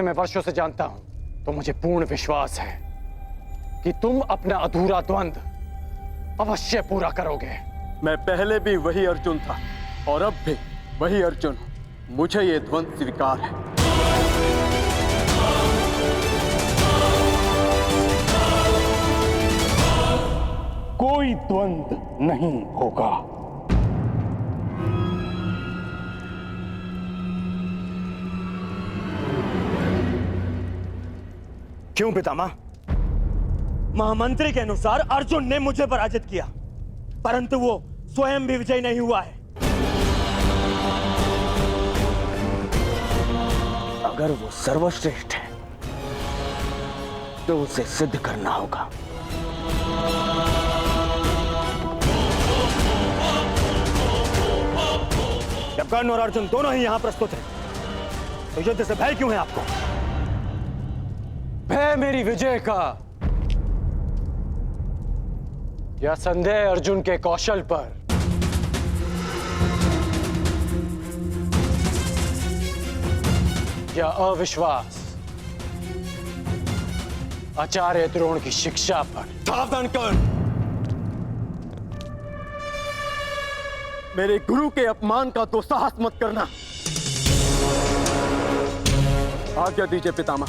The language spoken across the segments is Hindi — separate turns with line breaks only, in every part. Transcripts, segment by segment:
मैं वर्षों से जानता हूं, तो मुझे पूर्ण विश्वास है कि तुम अपना अधूरा द्वंद्व अवश्य पूरा करोगे।
मैं पहले भी वही अर्जुन था और अब भी वही अर्जुन हूं। मुझे ये द्वंद्व स्वीकार है।
कोई द्वंद्व नहीं होगा।
क्यों पितामह? महामंत्री के अनुसार अर्जुन ने मुझे पराजित किया, परंतु वो स्वयं भी विजयी नहीं हुआ है। अगर वो सर्वश्रेष्ठ है तो उसे सिद्ध करना होगा। जब कर्ण और अर्जुन दोनों ही यहां प्रस्तुत हैं, तो युद्ध से भय क्यों है आपको?
भय मेरी विजय का या संदेह अर्जुन के कौशल पर? या अविश्वास आचार्य द्रोण की शिक्षा पर?
सावधान कर्ण!
मेरे गुरु के अपमान का दुस्साहस मत करना। आज्ञा दीजिए पितामह।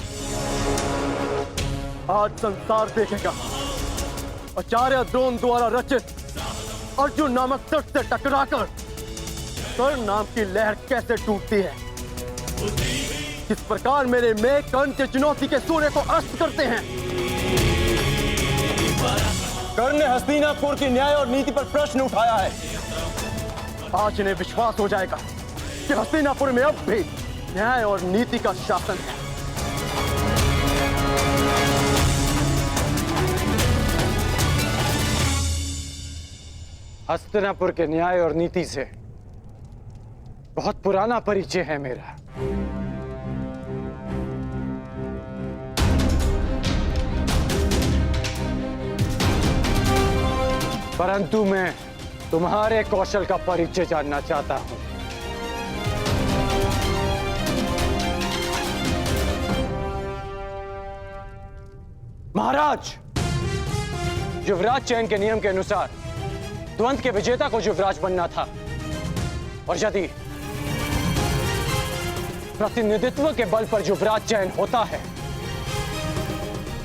आज संसार देखेगा आचार्य द्रोण द्वारा रचित अर्जुन नामक तट से टकराकर कर्ण नाम की लहर कैसे टूटती है। किस प्रकार मेरे में कर्ण की चुनौती के सूर्य को अस्त करते हैं।
कर्ण ने हस्तिनापुर की न्याय और नीति पर प्रश्न उठाया है।
आज इन्हें विश्वास हो जाएगा कि हस्तिनापुर में अब भी न्याय और नीति का शासन है।
हस्तिनापुर के न्याय और नीति से बहुत पुराना परिचय है मेरा। परंतु मैं तुम्हारे कौशल का परिचय जानना चाहता हूं। महाराज, युवराज चयन के नियम के अनुसार द्वंद्व के विजेता को युवराज बनना था, और यदि प्रतिनिधित्व के बल पर युवराज चयन होता है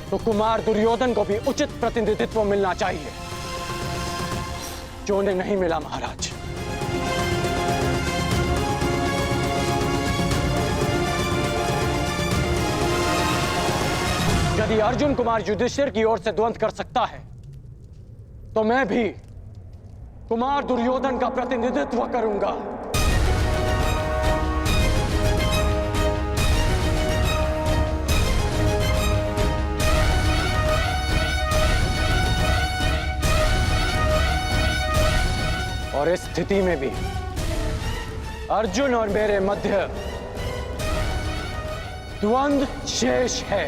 तो कुमार दुर्योधन को भी उचित प्रतिनिधित्व मिलना चाहिए, जो उन्हें नहीं मिला। महाराज, यदि अर्जुन कुमार युधिष्ठिर की ओर से द्वंद्व कर सकता है तो मैं भी कुमार दुर्योधन का प्रतिनिधित्व करूंगा। और इस स्थिति में भी अर्जुन और मेरे मध्य द्वंद्व शेष है।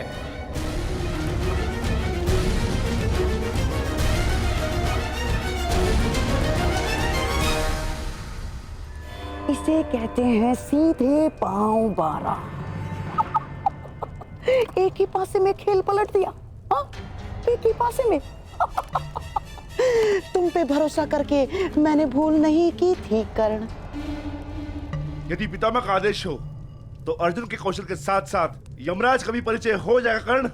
इसे कहते हैं सीधे पांव 12। एक ही पासे में खेल पलट दिया। हाँ? एक ही पासे में। तुम पे भरोसा करके मैंने भूल नहीं की थी कर्ण।
यदि पितामह का आदेश हो तो अर्जुन के कौशल के साथ साथ यमराज का भी परिचय हो जाएगा कर्ण।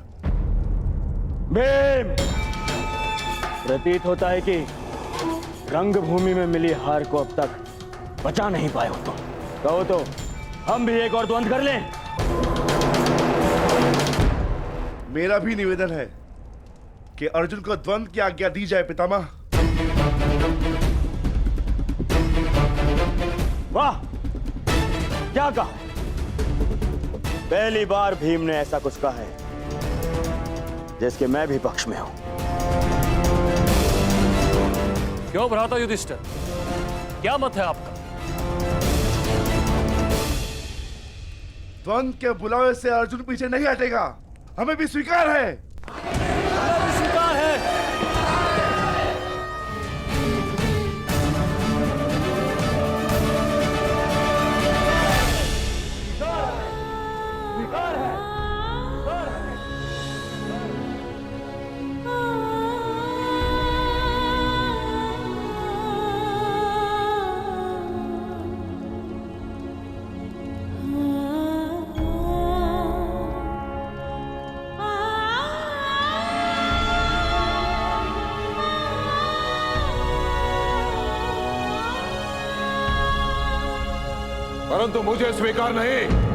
भीम, प्रतीत होता है कि रंगभूमि में मिली हार को अब तक बचा नहीं पाए हो। तुम कहो तो हम भी एक और द्वंद्व कर लें।
मेरा भी निवेदन है कि अर्जुन को द्वंद्व की आज्ञा दी जाए पितामह।
वाह, क्या कहा? पहली बार भीम ने ऐसा कुछ कहा है जिसके मैं भी पक्ष में हूं।
क्यों भ्राता युधिष्ठिर, क्या मत है आपका?
द्वंद्व के बुलावे से अर्जुन पीछे नहीं हटेगा, हमें भी स्वीकार है।
स्वीकार है। स्वीकार है।
परंतु मुझे स्वीकार नहीं।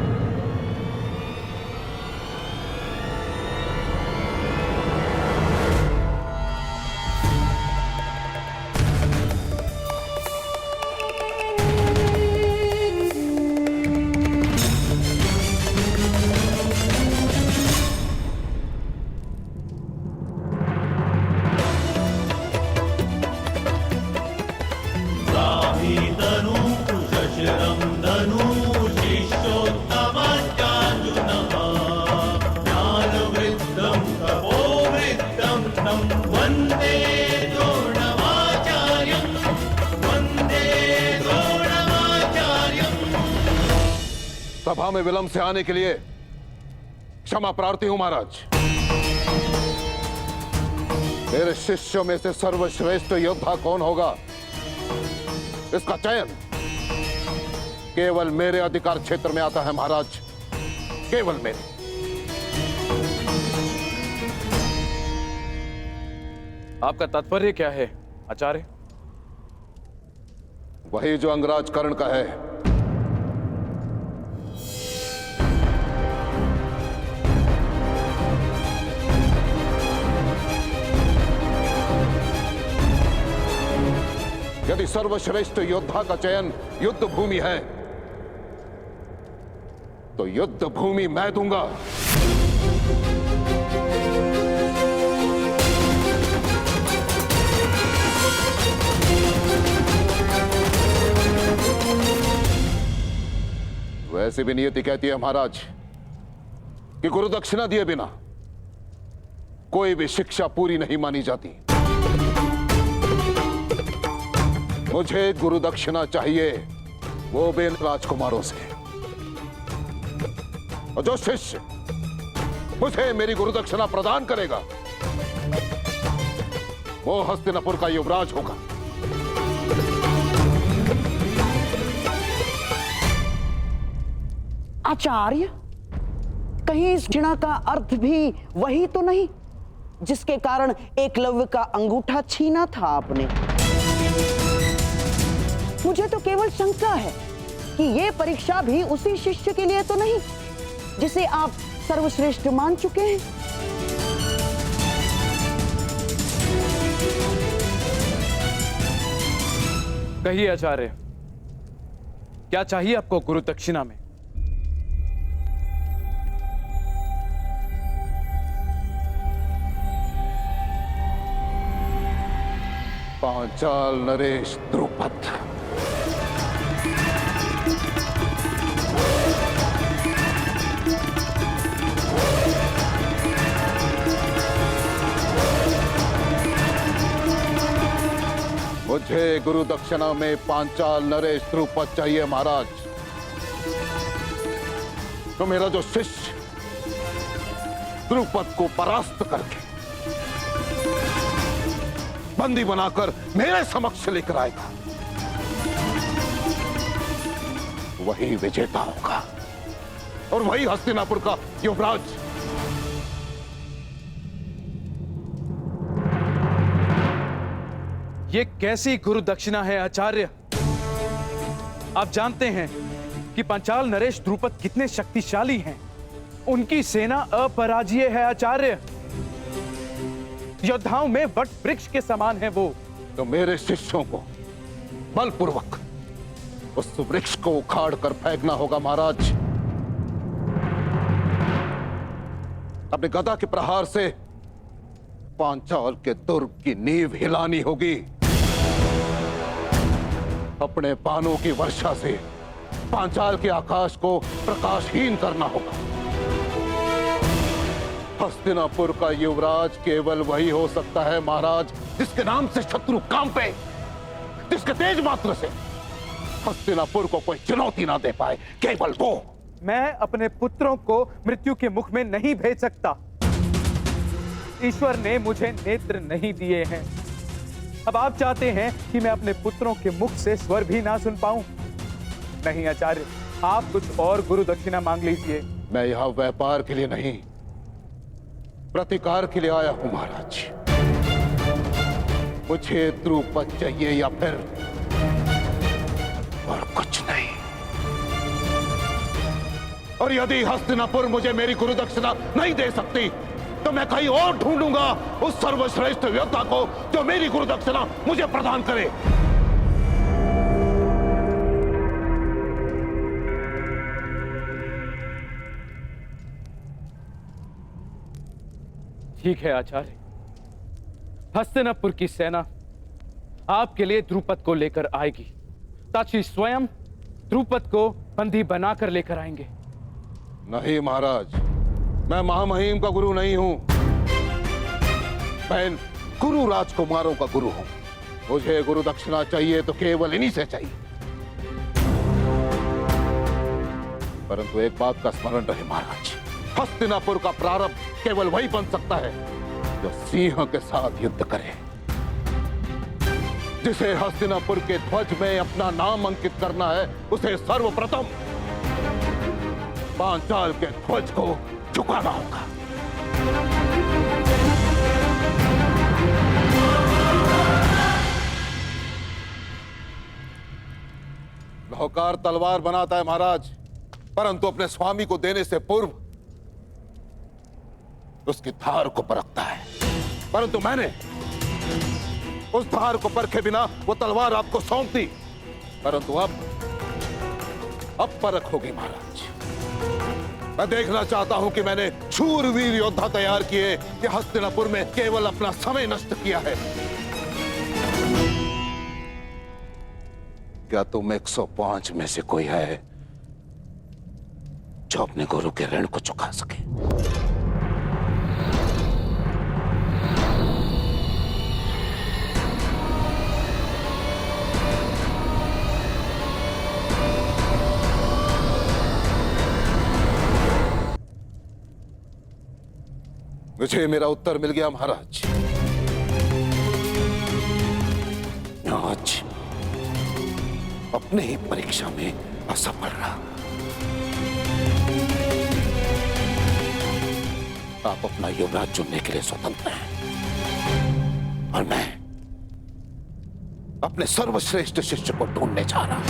सभा में विलंब से आने के लिए क्षमा प्रार्थी हूं महाराज। मेरे शिष्यों में से सर्वश्रेष्ठ योद्धा कौन होगा, इसका चयन केवल मेरे अधिकार क्षेत्र में आता है महाराज, केवल मेरे।
आपका तात्पर्य क्या है आचार्य?
वही जो अंगराज कर्ण का है। यदि सर्वश्रेष्ठ योद्धा का चयन युद्ध भूमि है तो युद्ध भूमि मैं दूंगा। वैसे भी नियति कहती है महाराज कि गुरु दक्षिणा दिए बिना कोई भी शिक्षा पूरी नहीं मानी जाती। मुझे गुरु दक्षिणा चाहिए, वो भी राजकुमारों से। और जो शिष्य मुझे मेरी गुरु दक्षिणा प्रदान करेगा वो हस्तिनापुर का युवराज होगा।
आचार्य, कहीं इस दक्षिणा का अर्थ भी वही तो नहीं जिसके कारण एकलव्य का अंगूठा छीना था आपने? मुझे तो केवल शंका है कि ये परीक्षा भी उसी शिष्य के लिए तो नहीं जिसे आप सर्वश्रेष्ठ मान चुके हैं।
कहिए आचार्य, क्या चाहिए आपको गुरु दक्षिणा में?
पांचाल नरेश द्रुपद। मुझे गुरु दक्षिणा में पांचाल नरेश द्रुपद चाहिए महाराज। तो मेरा जो शिष्य द्रुपद को परास्त करके बंदी बनाकर मेरे समक्ष लेकर आएगा वही विजेता होगा और वही हस्तिनापुर का युवराज।
ये कैसी गुरु दक्षिणा है आचार्य? आप जानते हैं कि पांचाल नरेश द्रुपद कितने शक्तिशाली हैं। उनकी सेना अपराजय है आचार्य। योद्धाओं में वट वृक्ष के समान है वो।
तो मेरे शिष्यों को बलपूर्वक उस वृक्ष को उखाड़ कर फेंकना होगा महाराज। अपने गदा के प्रहार से पांचाल के दुर्ग की नींव हिलानी होगी। अपने बाणों की वर्षा से पांचाल के आकाश को प्रकाशहीन करना होगा। हस्तिनापुर का युवराज केवल वही हो सकता है महाराज जिसके नाम से शत्रु कांपे, जिसके तेज मात्र से हस्तिनापुर को कोई चुनौती ना दे पाए, केवल वो।
मैं अपने पुत्रों को मृत्यु के मुख में नहीं भेज सकता। ईश्वर ने मुझे नेत्र नहीं दिए हैं। अब आप चाहते हैं कि मैं अपने पुत्रों के मुख से स्वर भी ना सुन पाऊं? नहीं आचार्य, आप कुछ और गुरु दक्षिणा मांग लीजिए।
मैं यहां व्यापार के लिए नहीं, प्रतिकार के लिए आया हूं महाराज। मुझे द्रुपद चाहिए या फिर और कुछ नहीं। और यदि हस्तिनापुर मुझे मेरी गुरु दक्षिणा नहीं दे सकती तो मैं कहीं और ढूंढूंगा उस सर्वश्रेष्ठ योद्धा को जो मेरी गुरु दक्षिणा मुझे प्रदान करे।
ठीक है आचार्य, हस्तिनापुर की सेना आपके लिए द्रुपद को लेकर आएगी। ताची स्वयं द्रुपद को बंदी बनाकर लेकर आएंगे।
नहीं महाराज, मैं महामहिम का गुरु नहीं हूं। मैं गुरु राजकुमारों का गुरु हूं। मुझे गुरु दक्षिणा चाहिए तो केवल इन्हीं से चाहिए। परंतु एक बात का स्मरण रहे महाराज, हस्तिनापुर का प्रारंभ केवल वही बन सकता है जो सिंह के साथ युद्ध करे। जिसे हस्तिनापुर के ध्वज में अपना नाम अंकित करना है उसे सर्वप्रथम पांचाल के ध्वज को झुकाना होगा। लाहौकार तलवार बनाता है महाराज, परंतु अपने स्वामी को देने से पूर्व उसकी धार को परखता है। परंतु मैंने उस धार को परखे बिना वो तलवार आपको सौंप दी। परंतु अब परख होगी महाराज। मैं देखना चाहता हूं कि मैंने शूरवीर योद्धा तैयार किए कि हस्तिनापुर में केवल अपना समय नष्ट किया है। क्या तुम 105 में से कोई है जो अपने गुरु के ऋण को चुका सके? मुझे मेरा उत्तर मिल गया महाराज। आज अपने ही परीक्षा में असफल रहा। आप अपना युवराज चुनने के लिए स्वतंत्र हैं और मैं अपने सर्वश्रेष्ठ शिष्य को ढूंढने जा रहा हूं।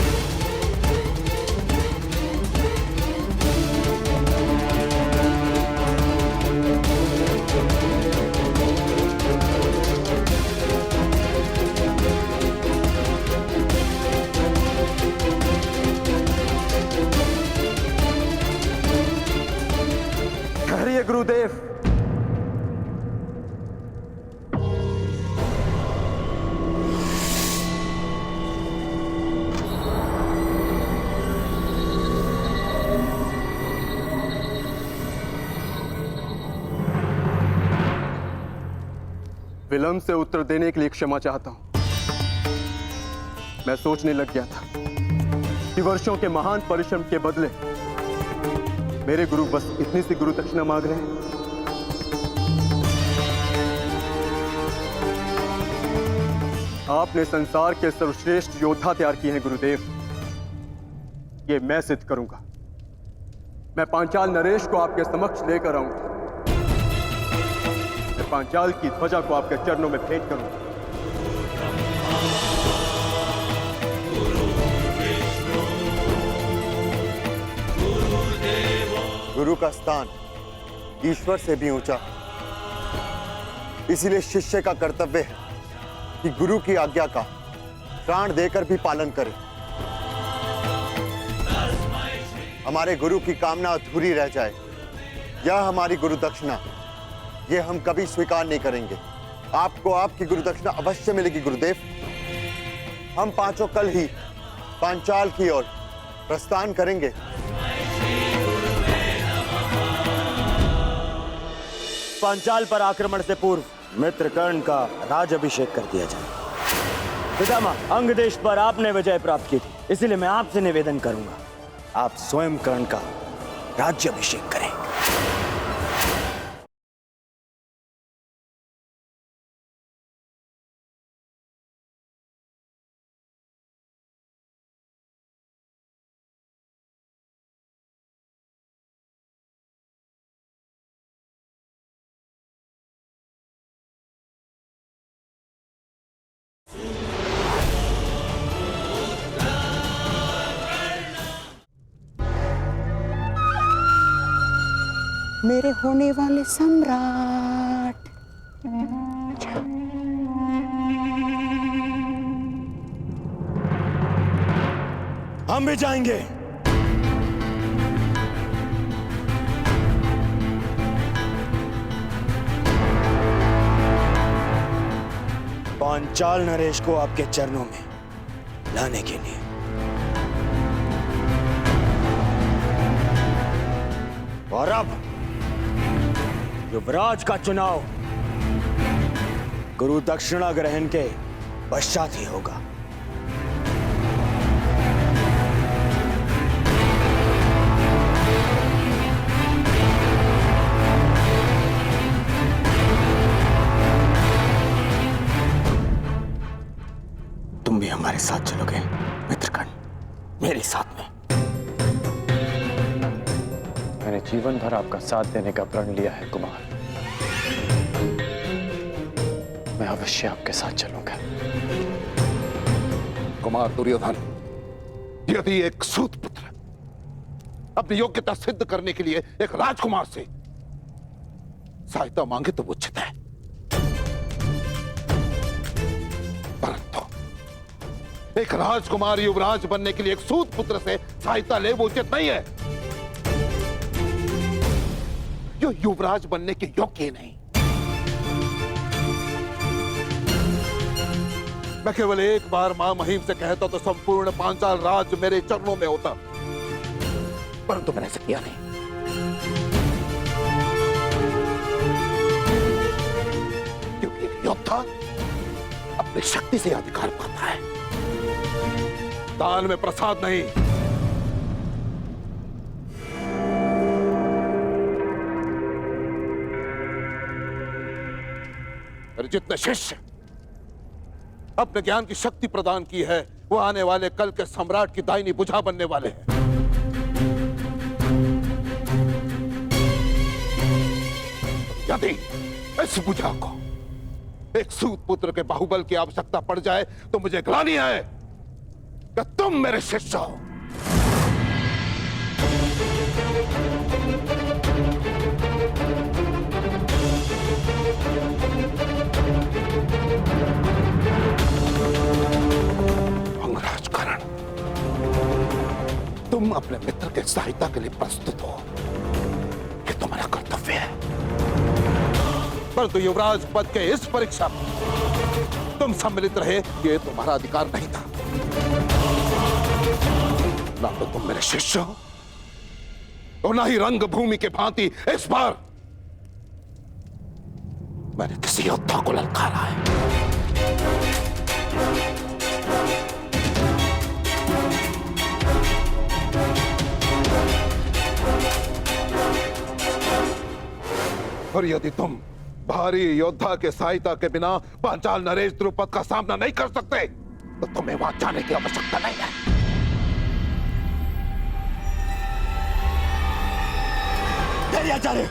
गुरुदेव, विलंब से उत्तर देने के लिए क्षमा चाहता हूं। मैं सोचने लग गया था कि वर्षों के महान परिश्रम के बदले मेरे गुरु बस इतनी सी गुरु दक्षिणा मांग रहे हैं। आपने संसार के सर्वश्रेष्ठ योद्धा तैयार किए हैं गुरुदेव, ये मैं सिद्ध करूंगा। मैं पांचाल नरेश को आपके समक्ष लेकर आऊंगा। मैं पांचाल की ध्वजा को आपके चरणों में भेंट करूंगा।
गुरु का स्थान ईश्वर से भी ऊंचा है, इसीलिए शिष्य का कर्तव्य है कि गुरु की आज्ञा का प्राण देकर भी पालन करे। हमारे गुरु की कामना अधूरी रह जाए, यह हमारी गुरु दक्षिणा, ये हम कभी स्वीकार नहीं करेंगे। आपको आपकी गुरु दक्षिणा अवश्य मिलेगी गुरुदेव। हम पांचों कल ही पांचाल की ओर प्रस्थान करेंगे।
पांचाल पर आक्रमण से पूर्व मित्र कर्ण का राज अभिषेक कर दिया जाए। पितामह, अंग देश पर आपने विजय प्राप्त की थी, इसलिए मैं आपसे निवेदन करूंगा, आप स्वयं कर्ण का राज्य अभिषेक करें।
मेरे होने वाले सम्राट।
हम भी जाएंगे। पांचाल नरेश को आपके चरणों में लाने के लिए। और अब युवराज का चुनाव गुरु दक्षिणा ग्रहण के पश्चात ही होगा। तुम भी हमारे साथ चलोगे मित्रकर्ण, मेरे साथ में।
मैंने जीवन भर आपका साथ देने का प्रण लिया है कुमार। मैं अवश्य आपके साथ चलूंगा।
कुमार दुर्योधन, यदि एक सूत पुत्र अपनी योग्यता सिद्ध करने के लिए एक राजकुमार से सहायता मांगे तो उचित है, परंतु एक राजकुमार युवराज बनने के लिए एक सूत पुत्र से सहायता ले वो उचित नहीं है। जो युवराज बनने के योग्य ही नहीं। मैं केवल एक बार मां महिम से कहता तो संपूर्ण पांचाल राज मेरे चरणों में होता, परंतु मैंने ऐसा किया नहीं। क्योंकि एक योद्धा अपनी शक्ति से अधिकार पाता है, दान में प्रसाद नहीं। जितने शिष्य अपने ज्ञान की शक्ति प्रदान की है वो आने वाले कल के सम्राट की दाहिनी भुजा बनने वाले हैं। यदि इस भुजा को एक सूत पुत्र के बाहुबल की आवश्यकता पड़ जाए तो मुझे ग्लानि है कि तुम मेरे शिष्य हो। तुम अपने मित्र के सहायता के लिए प्रस्तुत हो, ये तुम्हारा कर्तव्य है, परंतु युवराज पद के इस परीक्षा में तुम सम्मिलित रहे ये तुम्हारा अधिकार नहीं था। ना तो तुम मेरे शिष्य हो और ना ही रंगभूमि के भांति इस बार मैंने किसी योद्धा को ललकारा है। और यदि तुम भारी योद्धा के सहायता के बिना पांचाल नरेश द्रुपद का सामना नहीं कर सकते तो तुम्हें वहां जाने की आवश्यकता नहीं है।
आचार्य,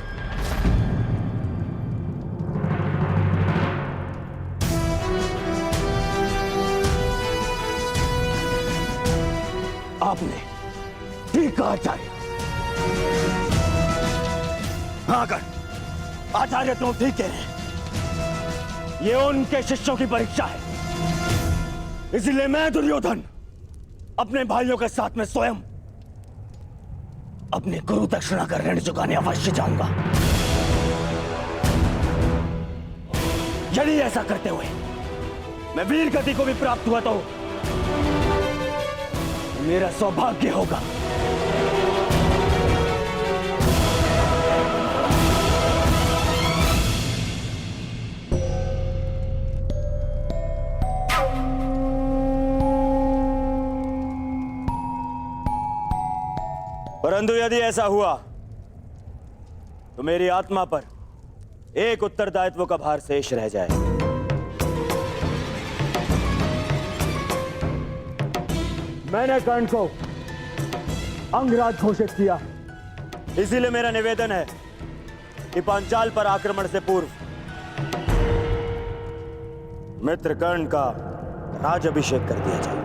आपने ठीक कहा आचार्य। हाँ कर आचार्य, तुम ठीक कह रहे हैं। ये उनके शिष्यों की परीक्षा है, इसलिए मैं दुर्योधन अपने भाइयों के साथ में स्वयं अपने गुरु दक्षिणा का ऋण चुकाने अवश्य जाऊंगा। यदि ऐसा करते हुए मैं वीर गति को भी प्राप्त हुआ तो मेरा सौभाग्य होगा। परंतु यदि ऐसा हुआ तो मेरी आत्मा पर एक उत्तरदायित्व का भार शेष रह जाए। मैंने कर्ण को अंगराज घोषित किया, इसीलिए मेरा निवेदन है कि पांचाल पर आक्रमण से पूर्व मित्र कर्ण का राजाभिषेक कर दिया जाए।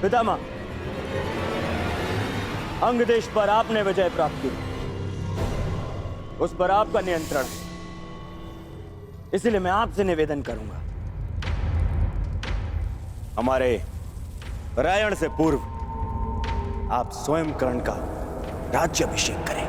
पितामह, अंग देश पर आपने विजय प्राप्त की, उस पर आपका नियंत्रण है, इसलिए मैं आपसे निवेदन करूंगा, हमारे रायण से पूर्व आप स्वयं कर्ण का राज्याभिषेक करें।